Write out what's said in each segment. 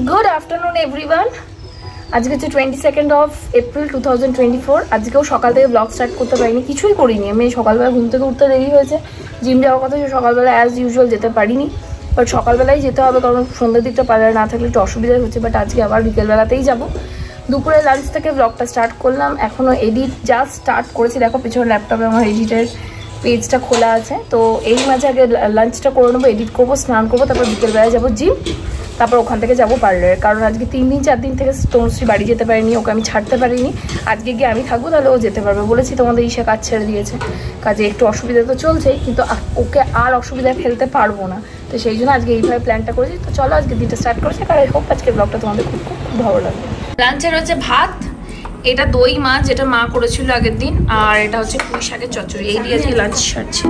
Good afternoon everyone. আজকে হচ্ছে 22nd of April 2024। আজকেও সকাল থেকে ব্লগ স্টার্ট করতে পারিনি, কিছুই করিনি। আমি সকালবেলা ঘুম থেকে উঠতে দেরি হয়েছে, জিম যাওয়ার কথা সকালবেলা অ্যাজ ইউজুয়াল যেতে পারিনি, বাট সকালবেলাই যেতে হবে কারণ সন্ধ্যের দিকটা পার্লারে না থাকলে একটু অসুবিধা হচ্ছে। বাট আজকে আবার বিকেলবেলাতেই যাব। দুপুরে লাঞ্চ থেকে ব্লগটা স্টার্ট করলাম, এখনও এডিট জাস্ট স্টার্ট করেছি। দেখো পিছনে ল্যাপটপে আমার এডিটের পেজটা খোলা আছে। তো এই মাঝে আগে লাঞ্চটা করে নেবো, এডিট করবো, স্নান করবো, তারপর বিকেলবেলায় যাবো জিম, তারপর ওখান থেকে যাবো পার্লারে। কারণ আজকে 3 দিন 4 দিন থেকে তনুশ্রী বাড়ি যেতে পারিনি, ওকে আমি ছাড়তে পারিনি। আজকে গিয়ে আমি থাকবো, তাহলে ও যেতে পারবে। বলেছি তোমাদের ঈশা কাজ ছেড়ে দিয়েছে, কাজে একটু অসুবিধা তো চলছেই, কিন্তু ওকে আর অসুবিধায় ফেলতে পারবো না। তো সেই জন্য আজকে এইভাবে প্ল্যানটা করেছি। তো চলো আজকে দিনটা স্টার্ট করেছি, কারণ আই হোপ আজকের ব্লগটা তোমাদের খুব খুব ভালো লাগবে। লাঞ্চের হচ্ছে ভাত, এটা দই মাছ যেটা মা করেছিল আগের দিন, আর এটা হচ্ছে পুঁই শাকের চচ্চড়ি। এই দিয়ে আজকে লাঞ্চ সারছি।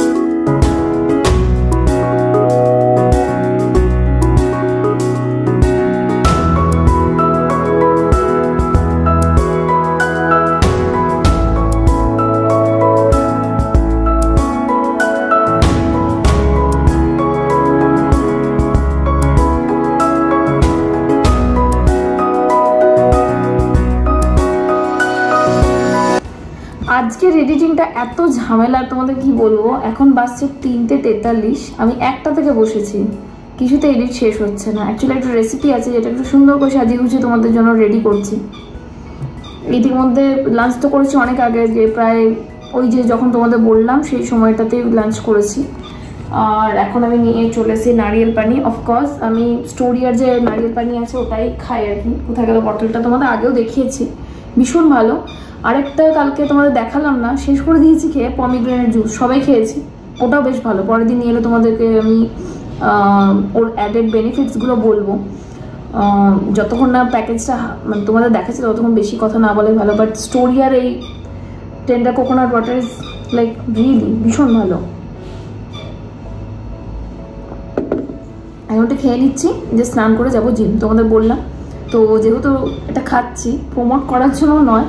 আজকের এডিটিংটা এত ঝামেলা, তোমাদের কি বলবো। এখন বাজছে 3:43, আমি 1টা থেকে বসেছি, কিছুতে এডিট শেষ হচ্ছে না। অ্যাকচুয়ালি একটা রেসিপি আছে যেটা একটু সুন্দর করে সাজিয়ে গুছিয়ে তোমাদের জন্য রেডি করছি। ইতিমধ্যে লাঞ্চ তো করেছি অনেক আগে, যে প্রায় ওই যে যখন তোমাদের বললাম সেই সময়টাতে লাঞ্চ করেছি। আর এখন আমি নিয়ে চলেছি নারিয়েল পানি। অফকোর্স আমি স্টোরিয়ার যে নারিয়েল পানি আছে ওটাই খাই আর কি। কোথায় গেল বটলটা, তোমাদের আগেও দেখিয়েছি, ভীষণ ভালো। আরেকটা কালকে তোমাদের দেখালাম না, শেষ করে দিয়েছি খেয়ে, পমিগ্রেনেট জুস, সবাই খেয়েছি, ওটাও বেশ ভালো। পরের দিন নিয়ে এলে তোমাদেরকে আমি ওর অ্যাডেড বেনিফিটসগুলো বলবো। যতক্ষণ না প্যাকেজটা মানে তোমাদের দেখাচ্ছি ততক্ষণ বেশি কথা না বলে ভালো। বাট স্টোরিয়ার এই tender coconut water is like really ভীষণ ভালো। এখন খেয়ে নিচ্ছি, যে স্নান করে যাবো জিম, তোমাদের বললাম। তো যেহেতু এটা খাচ্ছি, প্রমোট করার জন্য নয়,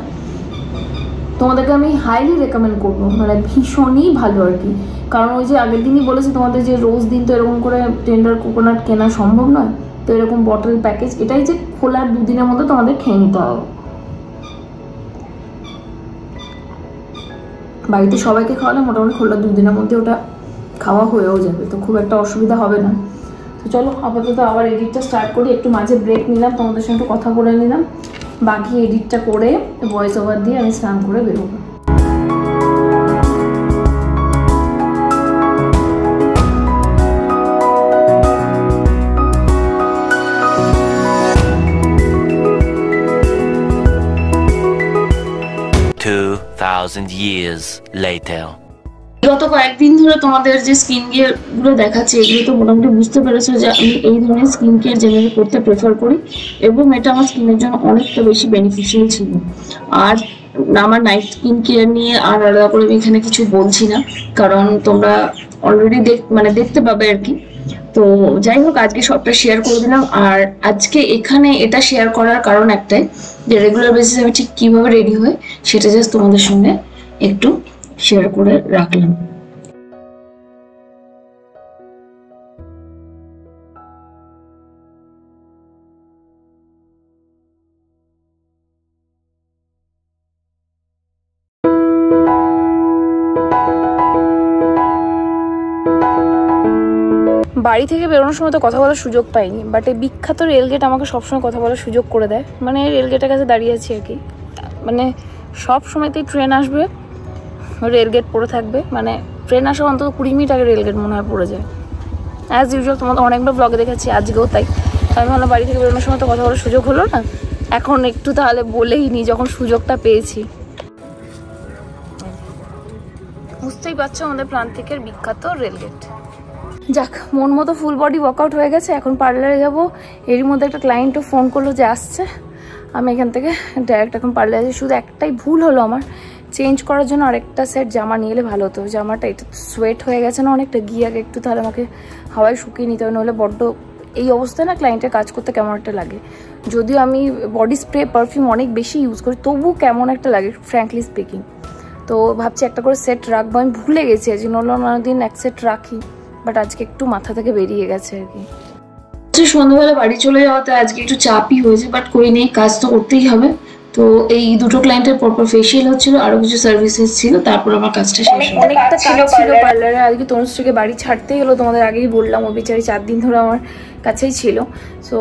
তোমাদেরকে আমি হাইলি রেকমেন্ড করবো, মানে ভীষণই ভালো আর কি। কারণ ওই যে আগের দিনই বলেছি তোমাদের যে রোজ দিন তো এরকম করে টেন্ডার কোকোনাট কেনা সম্ভব নয়। তো এরকম বটল প্যাকেজ, এটাই যে খোলার 2 দিনের মধ্যে তোমাদের খেয়ে নিতে হবে। বাড়িতে সবাইকে খাওয়ালে মোটামুটি খোলার 2 দিনের মধ্যে ওটা খাওয়া হয়েও যাবে, তো খুব একটা অসুবিধা হবে না। তো চলো আপাতত আবার এডিটটা স্টার্ট করি। একটু মাঝে ব্রেক নিলাম, তোমাদের সঙ্গে একটু কথা বলে নিলাম, বাকি এডিটটা করে ভয়েস ওভার দিয়ে আমি স্নান করে বেরোবো। গত কয়েকদিন ধরে তোমাদের যে স্কিন কেয়ার গুলো দেখাচ্ছি, এগুলো তো মোটামুটি বুঝতে পেরেছো যে আমি এই ধরনের স্কিন কেয়ার জেনারেলি করতে প্রেফার করি, এবং এটা আমার স্কিনের জন্য অনেকটা বেশি বেনিফিশিয়াল ছিল। আর আমার নাইট স্কিন কেয়ার নিয়ে আর আলাদা করে আমি এখানে কিছু বলছি না, কারণ তোমরা অলরেডি দেখতে পাবে আর কি। তো যাই হোক, আজকে সবটা শেয়ার করে দিলাম। আর আজকে এখানে এটা শেয়ার করার কারণ একটাই, যে রেগুলার বেসিসে আমি ঠিক কিভাবে রেডি হই সেটা জাস্ট তোমাদের সঙ্গে একটু শেয়ার করে রাখলাম। বাড়ি থেকে বেরোনোর সময় তো কথা বলার সুযোগ পাইনি, বাট এই বিখ্যাত রেলগেট আমাকে সবসময় কথা বলার সুযোগ করে দেয়। মানে রেলগেটের কাছে দাঁড়িয়ে আছি আর কি, মানে সব সময়তেই ট্রেন আসবে, রেলগেট পড়ে থাকবে। মানে ট্রেন আসা অন্তত 20 মিনিট আগে রেলগেট মনে হয় পড়ে যায়। অ্যাজ ইউজুয়াল তোমাদের অনেকবার ব্লগে দেখেছি, আজকেও তাই। আমি ভাবলাম বাড়ি থেকে বেরোনোর সময় তো কথা বলার সুযোগ হলো না, এখন একটু তাহলে বলেই নি যখন সুযোগটা পেয়েছি। বুঝতেই পারছো আমাদের প্রান্তিকের বিখ্যাত রেলগেট। যাক, মন মতো ফুল বডি ওয়ার্কআউট হয়ে গেছে, এখন পার্লারে যাব। এরই মধ্যে একটা ক্লায়েন্টও ফোন করলো যে আসছে, আমি এখান থেকে ডাইরেক্ট এখন পার্লারে যাচ্ছি। শুধু একটাই ভুল হলো আমার, চেঞ্জ করার জন্য আরেকটা সেট জামা নিয়ে এলে ভালো হতো। জামাটা এটা সোয়েট হয়ে গেছে না অনেকটা, গিয়ে আগে একটু তাহলে আমাকে হাওয়ায় শুকিয়ে নিতে হবে, নাহলে বড্ড এই অবস্থায় না ক্লায়েন্টের কাজ করতে কেমন একটা লাগে। যদিও আমি বডি স্প্রে পারফিউম অনেক বেশি ইউজ করি, তবু কেমন একটা লাগে ফ্র্যাঙ্কলি স্পিকিং। তো ভাবছি একটা করে সেট রাখবো। আমি ভুলে গেছি, আজ অন্যদিন এক সেট রাখি, বাট আজকে একটু মাথা থেকে বেরিয়ে গেছে আর কি। সন্ধ্যাবেলা বাড়ি চলে যাওয়াতে আজকে একটু চাপই হয়েছে, বাট কই নেই, কাজ তো করতেই হবে। তো এই দুটো ক্লায়েন্টের পরপর ফেসিয়াল হচ্ছিল, আরো কিছু সার্ভিসেস ছিল, তারপর আমার কাজটা শেষ হলো। অনেকটা কাজ ছিল পার্লারে। আজকে তনুশ্রীকে বাড়ি ছাড়তেই হলো, তোমাদের আগেই বললাম। ও বেচারি 4 দিন ধরে আমার কাছেই ছিল। সো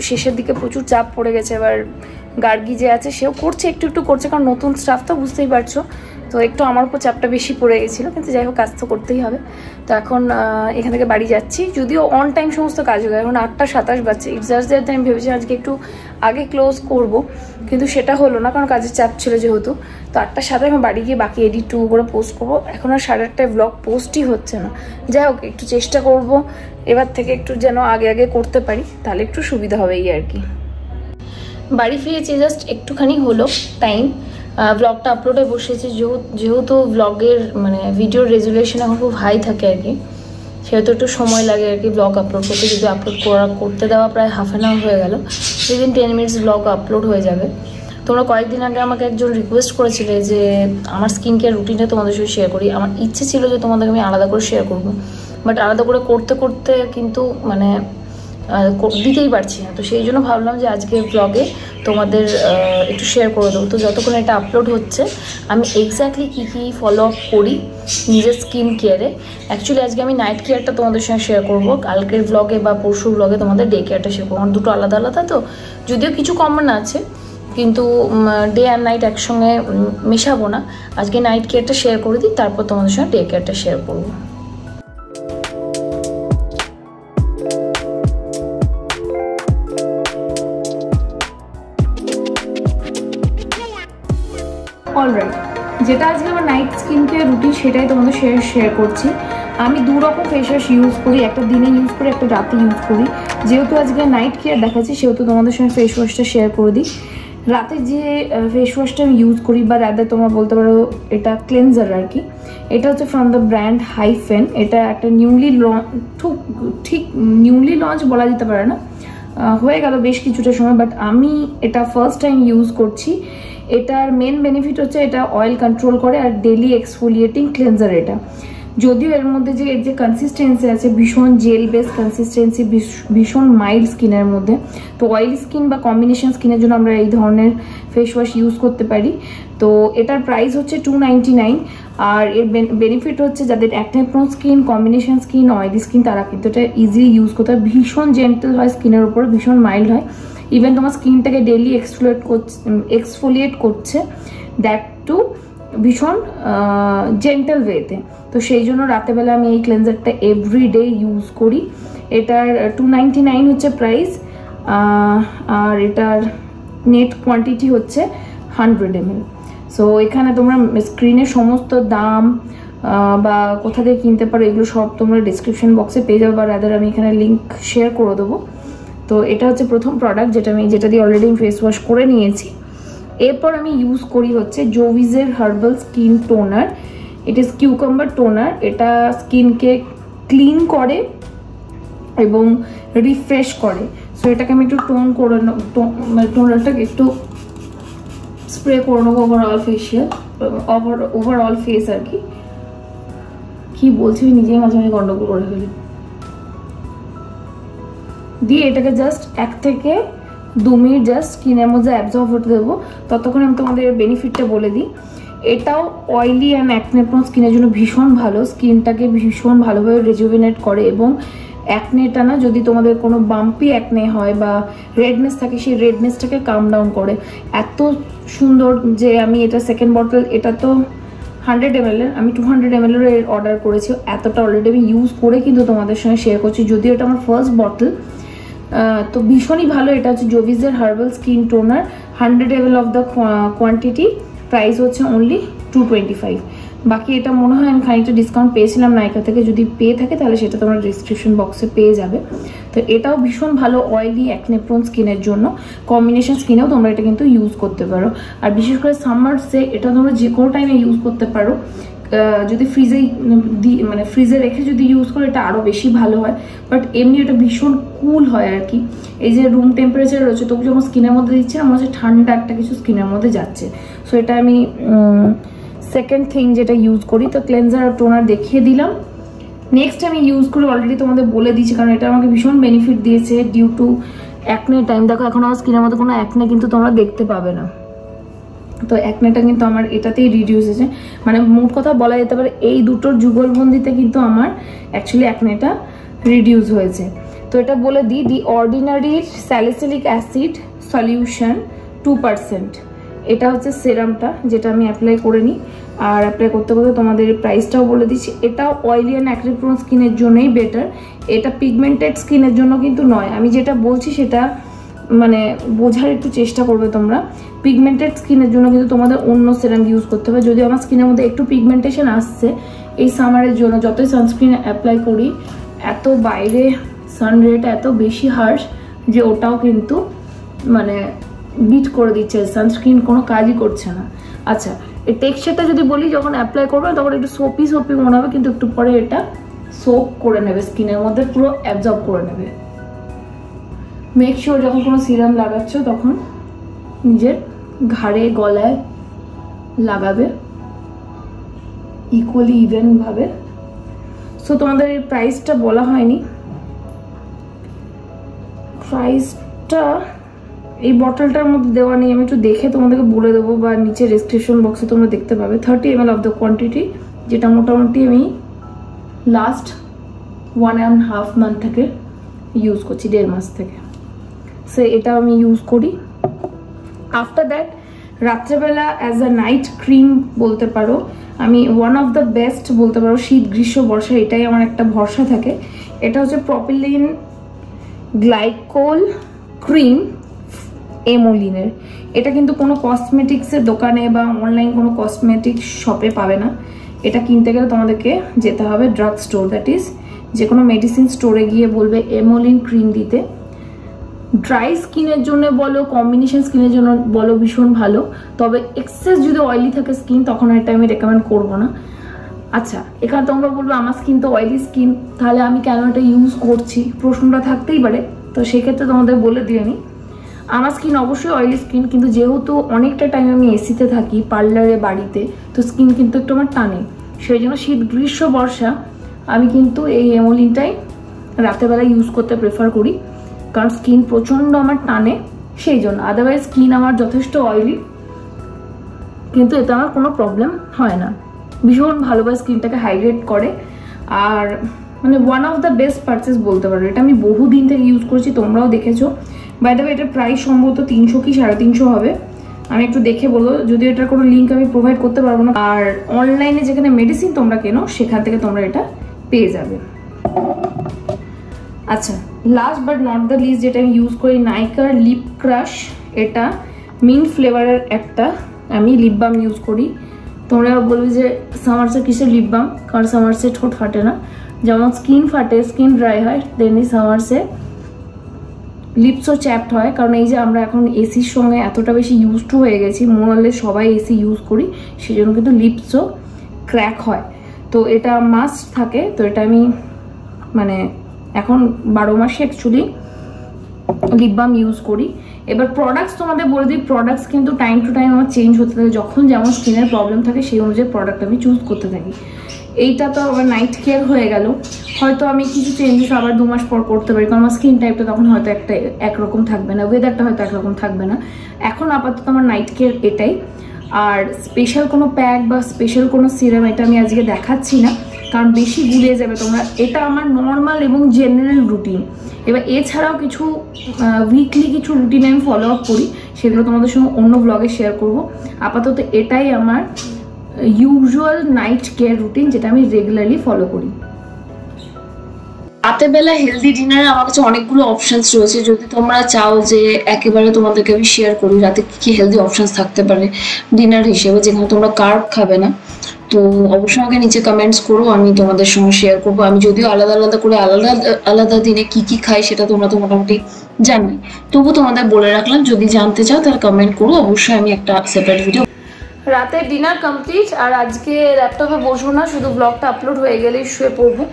শেষের দিকে প্রচুর চাপ পড়ে গেছে। এবার গার্গি যে আছে সেও করছে, একটু একটু করছে, কারণ নতুন স্টাফ তো বুঝতেই পারছো। তো একটু আমার উপর চাপটা বেশি পড়ে গেছিলো, কিন্তু যাই হোক কাজ তো করতেই হবে। তো এখন এখান থেকে বাড়ি যাচ্ছি, যদিও অন টাইম সমস্ত কাজ হয়ে যায়। এখন 8:27 বাজছে। ইটস জাস্ট দ্যাট আমি ভেবেছি আজকে একটু আগে ক্লোজ করব, কিন্তু সেটা হলো না, কারণ কাজের চাপ ছিল যেহেতু। তো 8:07 আমি বাড়ি গিয়ে বাকি এডিট করে পোস্ট করবো। এখন আর 8:30 ব্লগ পোস্টই হচ্ছে না। যাই হোক একটু চেষ্টা করব এবার থেকে একটু যেন আগে আগে করতে পারি, তাহলে একটু সুবিধা হবে এই আর কি। বাড়ি ফিরেছি জাস্ট একটুখানি হলো টাইম। ব্লগটা আপলোডে বসেছি, যেহেতু ব্লগের মানে ভিডিওর রেজুলেশন এখন খুব হাই থাকে আর কি, সেহেতু একটু সময় লাগে আর কি ব্লগ আপলোড করতে। যদি আপলোড করতে দেওয়া প্রায় হাফ অ্যান আওয়ার হয়ে গেল, উইদিন 10 মিনিটস ব্লগ আপলোড হয়ে যাবে। তোমরা কয়েকদিন আগে আমাকে একজন রিকোয়েস্ট করেছিলে যে আমার স্কিন কেয়ার রুটিনটা তোমাদের সাথে শেয়ার করি। আমার ইচ্ছে ছিল যে তোমাদেরকে আমি আলাদা করে শেয়ার করবো, বাট আলাদা করে করতে করতে কিন্তু মানে দিতেই পারছি না। তো সেই জন্য ভাবলাম যে আজকে ব্লগে তোমাদের একটু শেয়ার করে দেবো। তো যতক্ষণ এটা আপলোড হচ্ছে আমি এক্স্যাক্টলি কী কী ফলো আপ করি নিজের স্কিন কেয়ারে। অ্যাকচুয়ালি আজকে আমি নাইট কেয়ারটা তোমাদের সঙ্গে শেয়ার করবো, কালকের ব্লগে বা পরশু ব্লগে তোমাদের ডে কেয়ারটা শেয়ার করবো। আমার দুটো আলাদা আলাদা, তো যদিও কিছু কমন আছে, কিন্তু ডে অ্যান্ড নাইট একসঙ্গে মেশাবো না। আজকে নাইট কেয়ারটা শেয়ার করে দিই, তারপর তোমাদের সঙ্গে ডে কেয়ারটা শেয়ার করবো। অলরাইট, যেটা আজকে আমার নাইট স্কিন কেয়ার রুটিন সেটাই তোমাদের শেয়ার করছি। আমি 2 রকম ফেস ওয়াশ ইউজ করি, একটা দিনে ইউজ করি, একটা রাতে ইউজ করি। যেহেতু আজকে নাইট কেয়ার দেখাচ্ছি সেহেতু তোমাদের সঙ্গে ফেস ওয়াশটা শেয়ার করে দিই। রাতে যে ফেস ওয়াশটা আমি ইউজ করি, বা রাতে তোমরা বলতে পারো এটা ক্লেনজার আর কি, এটা হচ্ছে ফ্রম দ্য ব্র্যান্ড হাইফেন। এটা একটা ঠিক নিউলি লঞ্চ বলা যেতে পারে না, হয়ে গেল বেশ কিছুটা সময়, বাট আমি এটা ফার্স্ট টাইম ইউজ করছি। এটার মেন বেনিফিট হচ্ছে এটা অয়েল কন্ট্রোল করে আর ডেলি এক্সফোলিয়েটিং ক্লেনজার। এটা যদিও এর মধ্যে যে কনসিস্টেন্সি আছে ভীষণ জেল বেস কনসিস্টেন্সি, ভীষণ মাইল্ড স্কিনের মধ্যে। তো অয়েলি স্কিন বা কম্বিনেশন স্কিনের জন্য আমরা এই ধরনের ফেস ওয়াশ ইউজ করতে পারি। তো এটার প্রাইস হচ্ছে 299, আর এর বেনিফিট হচ্ছে যাদের acne prone skin, combination skin, oily skin, তারা কিন্তু এটা ইজিলি ইউজ করতে হয়। ভীষণ জেন্টেল হয় স্কিনের উপর, ভীষণ মাইল্ড হয়। ইভেন তোমার স্কিনটাকে ডেলি এক্সফোলিয়েট করছে, দ্যাট টু ভীষণ জেন্টাল ওয়েতে। তো সেই জন্য রাতেবেলা আমি এই ক্লেনজারটা এভরিডে ইউজ করি। এটার 299 হচ্ছে প্রাইস, আর এটার নেট কোয়ান্টিটি হচ্ছে 100 ml। সো এখানে তোমরা স্ক্রিনে সমস্ত দাম বা কোথা থেকে কিনতে পারো এগুলো সব তোমরা ডিসক্রিপশন বক্সে পেয়ে যাবে, বা রাদার আমি এখানে লিঙ্ক শেয়ার করে দেবো। তো এটা হচ্ছে প্রথম প্রোডাক্ট যেটা দিয়ে অলরেডি আমি ফেস ওয়াশ করে নিয়েছি। এরপর আমি ইউজ করি হচ্ছে জোভিজের herbal skin toner. It is cucumber toner. এটা স্কিনকে ক্লিন করে এবং রিফ্রেশ করে। সো এটাকে আমি একটু টোনারটাকে একটু স্প্রে করে নেবো ওভারঅল ফেস আর কি বলছি নিজেই মাঝে মাঝে গন্ডগোল করে ফেলি। দিয়ে এটাকে জাস্ট 1 থেকে 2 মিনিট জাস্ট স্কিনের মধ্যে অ্যাবজর্ব হতে দেবো। ততক্ষণ আমি তোমাদের বেনিফিটটা বলে দিই। এটাও অয়েলি অ্যান্ড অ্যাকনে প্রোন স্কিনের জন্য ভীষণ ভালো, স্কিনটাকে ভীষণ ভালোভাবে রেজুভিনেট করে, এবং অ্যাকনেটা না, যদি তোমাদের কোনো বাম্পি অ্যাকনে হয় বা রেডনেস থাকে, সেই রেডনেসটাকে কাম ডাউন করে। এত সুন্দর যে আমি এটা সেকেন্ড বটল, এটা তো 100 ml এর, আমি 200 ml এর অর্ডার করেছি। এতটা অলরেডি আমি ইউজ করে কিন্তু তোমাদের সঙ্গে শেয়ার করছি, যদিও এটা আমার ফার্স্ট বটল। তো ভীষণই ভালো। এটা হচ্ছে জোভিজের herbal skin toner, 100 ml of the quantity. Price হচ্ছে অনলি 225। বাকি এটা মনে হয় আমি খানিকটা ডিসকাউন্ট পেয়েছিলাম নাইকা থেকে, যদি পেয়ে থাকে তাহলে সেটা তোমরা ডিসক্রিপশন বক্সে পেয়ে যাবে। তো এটাও ভীষণ ভালো অয়েলি অ্যাকনে প্রোন স্কিনের জন্য, কম্বিনেশন স্কিনেও তোমরা এটা কিন্তু ইউজ করতে পারো। আর বিশেষ করে সামার্সে এটা তোমরা যে কোনো টাইমে ইউজ করতে পারো। যদি ফ্রিজে রেখে যদি ইউজ করো এটা আরও বেশি ভালো হয়, বাট এমনি এটা ভীষণ কুল হয় আর কি। এই যে রুম টেম্পারেচার রয়েছে তবু যখন স্কিনের মধ্যে দিচ্ছে আমার হচ্ছে ঠান্ডা একটা কিছু স্কিনের মধ্যে যাচ্ছে। সো এটা আমি সেকেন্ড থিং যেটা ইউজ করি। তো ক্লেনজার আর টোনার দেখিয়ে দিলাম। নেক্সট আমি ইউজ করে অলরেডি তোমাদের বলে দিচ্ছি, কারণ এটা আমাকে ভীষণ বেনিফিট দিয়েছে ডিউ টু অ্যাকনে টাইম। দেখো এখন আমার স্কিনের মধ্যে কোনো অ্যাকনে কিন্তু তোমরা দেখতে পাবে না, তো অ্যাকনেটা কিন্তু আমার এটাতেই রিডিউস হয়েছে। মানে মোট কথা বলা যেতে পারে এই দুটোর যুগলবন্দিতে কিন্তু আমার অ্যাকচুয়ালি অ্যাকনেটা রিডিউস হয়েছে। তো এটা বলে দিই, দি অর্ডিনারির স্যালিসিলিক অ্যাসিড সলিউশন 2%, এটা হচ্ছে সেরামটা যেটা আমি অ্যাপ্লাই করে নিই। আর অ্যাপ্লাই করতে করতে তোমাদের প্রাইসটাও বলে দিচ্ছি। এটাও অয়েলি অ্যান্ড অ্যাক্নে প্রোন স্কিনের জন্যই বেটার, এটা পিগমেন্টেড স্কিনের জন্য কিন্তু নয়। আমি যেটা বলছি সেটা মানে বোঝার একটু চেষ্টা করবে তোমরা। পিগমেন্টেড স্কিনের জন্য কিন্তু তোমাদের অন্য সেরাম ইউজ করতে হবে। যদি আমার স্কিনের মধ্যে একটু পিগমেন্টেশন আসছে এই সামারের জন্য, যতই সানস্ক্রিন অ্যাপ্লাই করি এত বাইরে সানরেটা এত বেশি হার্শ যে ওটাও কিন্তু মানে বিট করে দিচ্ছে, সানস্ক্রিন কোনো কাজই করছে না। আচ্ছা, এই টেক্সচারটা যদি বলি, যখন অ্যাপ্লাই করবে তখন একটু সোপি সোপি মনে হবে, কিন্তু একটু পরে এটা সোপ করে নেবে স্কিনের মধ্যে, পুরো অ্যাবজর্ব করে নেবে। মেক শিওর যখন কোনো সিরাম লাগাচ্ছ তখন নিজের ঘাড়ে গলায় লাগাবে ইকুয়ালি ইভেন ভাবে। সো তোমাদের এই প্রাইসটা বলা হয়নি, প্রাইসটা এই বটলটার মধ্যে দেওয়া নেই, আমি একটু দেখে তোমাদেরকে বলে দেবো বা নিচে ডেসক্রিপশন বক্সে তোমরা দেখতে পাবে। 30 ml অফ দ্য কোয়ান্টিটি, যেটা মোটামুটি আমি লাস্ট 1.5 মান্থ থেকে ইউজ করছি, 1.5 মাস থেকে। সো এটা আমি ইউজ করি। আফটার দ্যাট রাত্রেবেলা অ্যাজ আ নাইট ক্রিম বলতে পারো, আমি ওয়ান অফ দ্য বেস্ট বলতে পারো, শীত গ্রীষ্ম বর্ষা এটাই আমার একটা ভরসা থাকে। এটা হচ্ছে প্রপিলিন গ্লাইকোল ক্রিম এমোলিনের। এটা কিন্তু কোনো কসমেটিক্সের দোকানে বা অনলাইন কোনো কসমেটিক্স শপে পাবে না। এটা কিনতে গেলে তোমাদেরকে যেতে হবে ড্রাগ স্টোর, দ্যাট ইজ যে কোনো মেডিসিন স্টোরে গিয়ে বলবে এমোলিন ক্রিম দিতে। ড্রাই স্কিনের জন্য বলো, কম্বিনেশন স্কিনের জন্য বলো, ভীষণ ভালো। তবে এক্সেস যদি অয়েলি থাকে স্কিন তখন এটা আমি রেকমেন্ড করবো না। আচ্ছা, এখানে তোমরা বলবে আমার স্কিন তো অয়েলি স্কিন, তাহলে আমি কেন এটা ইউজ করছি, প্রশ্নটা থাকতেই পারে। তো সেক্ষেত্রে তোমাদের বলে দিয়ে নি, আমার স্কিন অবশ্যই অয়েলি স্কিন, কিন্তু যেহেতু অনেকটা টাইম আমি এসিতে থাকি, পার্লারে, বাড়িতে, তো স্কিন কিন্তু একটু আমার টানে। সেই জন্য শীত গ্রীষ্ম বর্ষা আমি কিন্তু এই এমোলিনটাই রাতেরবেলা ইউজ করতে প্রেফার করি, কারণ স্কিন প্রচণ্ড আমার টানে সেই জন্য। আদারওয়াইজ স্কিন আমার যথেষ্ট অয়েলি, কিন্তু এতে আমার কোনো প্রবলেম হয় না। ভীষণ ভালোভাবে স্কিনটাকে হাইড্রেট করে, আর মানে one of the best purchase বলতে পারো। এটা আমি বহুদিন থেকে ইউজ করছি, তোমরাও দেখেছো। বাই দ্য ওয়ে এটার প্রাইস সম্ভবত 300 কি 350 হবে, আমি একটু দেখে বলবো, যদিও এটার কোনো লিঙ্ক আমি প্রোভাইড করতে পারবো না। আর অনলাইনে যেখানে মেডিসিন তোমরা কেনো সেখান থেকে তোমরা এটা পেয়ে যাবে। আচ্ছা, last but not the least যেটা আমি ইউজ করি, নাইকার লিপ ক্রাশ। এটা মিন্ট ফ্লেভারের একটা আমি লিপ বাম ইউজ করি। তোমরা বলবে যে সামারসে কিসের লিপ বাম, কারণ সামারসে ঠোঁট ফাটে না, যেমন স্কিন ফাটে, স্কিন ড্রাই হয়, তেমনি সামারসে লিপসও চ্যাপড হয়। কারণ এই যে আমরা এখন এসির সঙ্গে এতটা বেশি ইউজ টু হয়ে গেছি, মোরালে সবাই এসি ইউজ করি, সেই জন্য কিন্তু লিপসও ক্র্যাক হয়। তো এটা মাস্ট থাকে। তো এটা আমি মানে এখন 12 মাসে অ্যাকচুয়ালি লিপ বাম ইউজ করি। এবার প্রোডাক্টস তোমাদের বলে দিই, প্রোডাক্টস কিন্তু টাইম টু টাইম আমার চেঞ্জ হতে থাকে, যখন যেমন স্কিনের প্রবলেম থাকে সেই অনুযায়ী প্রোডাক্ট আমি চুজ করতে থাকি। এইটা তো আমার নাইট কেয়ার হয়ে গেল, হয়তো আমি কিছু চেঞ্জেস আবার 2 মাস পর করতে পারি, কারণ আমার স্কিন টাইপটা তখন হয়তো একটা একরকম থাকবে না, ওয়েদারটা হয়তো একরকম থাকবে না। এখন আপাতত আমার নাইট কেয়ার এটাই। আর স্পেশাল কোনো প্যাক বা স্পেশাল কোনো সিরাম এটা আমি আজকে দেখাচ্ছি না, কারণ বেশি গুলিয়ে যাবে তোমরা। এটা আমার নর্মাল এবং জেনারেল রুটিন। এবার এছাড়াও কিছু উইকলি কিছু রুটিন আমি ফলো আপ করি, সেগুলো তোমাদের সঙ্গে অন্য ব্লগে শেয়ার করব। আপাতত এটাই আমার ইউজুয়াল নাইট কেয়ার রুটিন, যেটা আমি রেগুলারলি ফলো করি। রাতের বেলা হেলদি ডিনারে আমার কাছে অনেকগুলো অপশনস রয়েছে। যদি তোমরা চাও যে একেবারে তোমাদেরকে আমি শেয়ার করি রাতে কি কি হেলদি অপশনস থাকতে পারে ডিনার হিসেবে, যেখানে তোমরা কার্ব খাবে না, তো অবশ্যই আমাকে নিচে কমেন্টস করো, আমি তোমাদের সঙ্গে শেয়ার করবো। আমি যদিও আলাদা আলাদা করে আলাদা আলাদা দিনে কি কি খাই সেটা তোমরা তো মোটামুটি জানি, তবু তোমাদের বলে রাখলাম, যদি জানতে চাও তাহলে কমেন্ট করো, অবশ্যই আমি একটা সেপারেট ভিডিও। রাতের ডিনার কমপ্লিট, আর আজকে ল্যাপটপে বসবো না, শুধু ব্লগটা আপলোড হয়ে গেলেই শুয়ে পড়বো।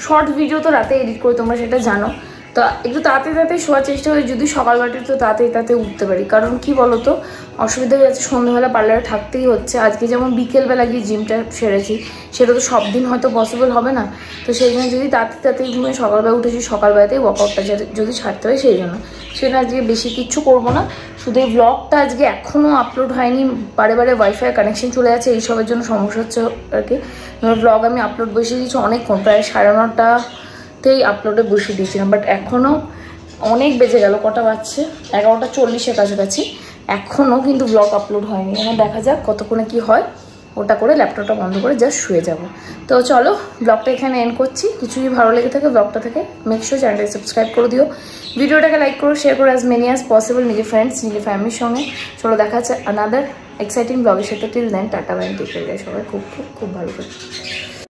শর্ট ভিডিও তো রাতে এডিট করি, তোমরা সেটা জানো। তো একটু তাড়াতাড়ি শোয়ার চেষ্টা করি, যদি সকালবেলাটা তো তাড়াতাড়ি উঠতে পারি। কারণ কি বলতো, অসুবিধা হয়ে যাচ্ছে, সন্ধ্যাবেলা পার্লারে থাকতেই হচ্ছে। আজকে যেমন বিকেলবেলা গিয়ে জিমটা সেরেছি, সেটা তো সব দিন হয়তো পসিবল হবে না। তো সেই জন্য যদি তাড়াতাড়ি ঘুমিয়ে সকালবেলা উঠেছি, সকালবেলাতেই ওয়ার্কআউটটা যদি ছাড়তে হয় সেই জন্য। সেটা আজকে বেশি কিচ্ছু করবো না, শুধু এই ব্লগটা আজকে এখনও আপলোড হয়নি, বারে ওয়াইফাই কানেকশন চলে যাচ্ছে, এইসবের জন্য সমস্যা হচ্ছে আর কি। ব্লগ আমি আপলোড বসিয়ে দিয়েছি অনেকক্ষণ, প্রায় 9:30তেই আপলোডে বসিয়ে দিয়েছিলাম, বাট এখনও অনেক বেজে গেল, কটা বাজছে 11:40-এর কাছাকাছি, এখনও কিন্তু ব্লগ আপলোড হয়নি। আমার দেখা যাক কতক্ষণে কি হয়, ওটা করে ল্যাপটপটা বন্ধ করে জাস্ট শুয়ে যাব। তো চলো ব্লগটা এখানে এন্ড করছি। কিছু যদি ভালো লেগে থাকে ব্লগটা থেকে মেক শিওর চ্যানেলটাকে সাবস্ক্রাইব করে দিও, ভিডিওটাকে লাইক করো, শেয়ার করো অ্যাজ মেনি অ্যাজ পসিবল নিজের ফ্রেন্ডস নিজের ফ্যামিলির সঙ্গে। চলো দেখা যাচ্ছে আনাদার এক্সাইটিং ব্লগের সাথে। Till then tata bye, take care, সবাই খুব ভালো করে।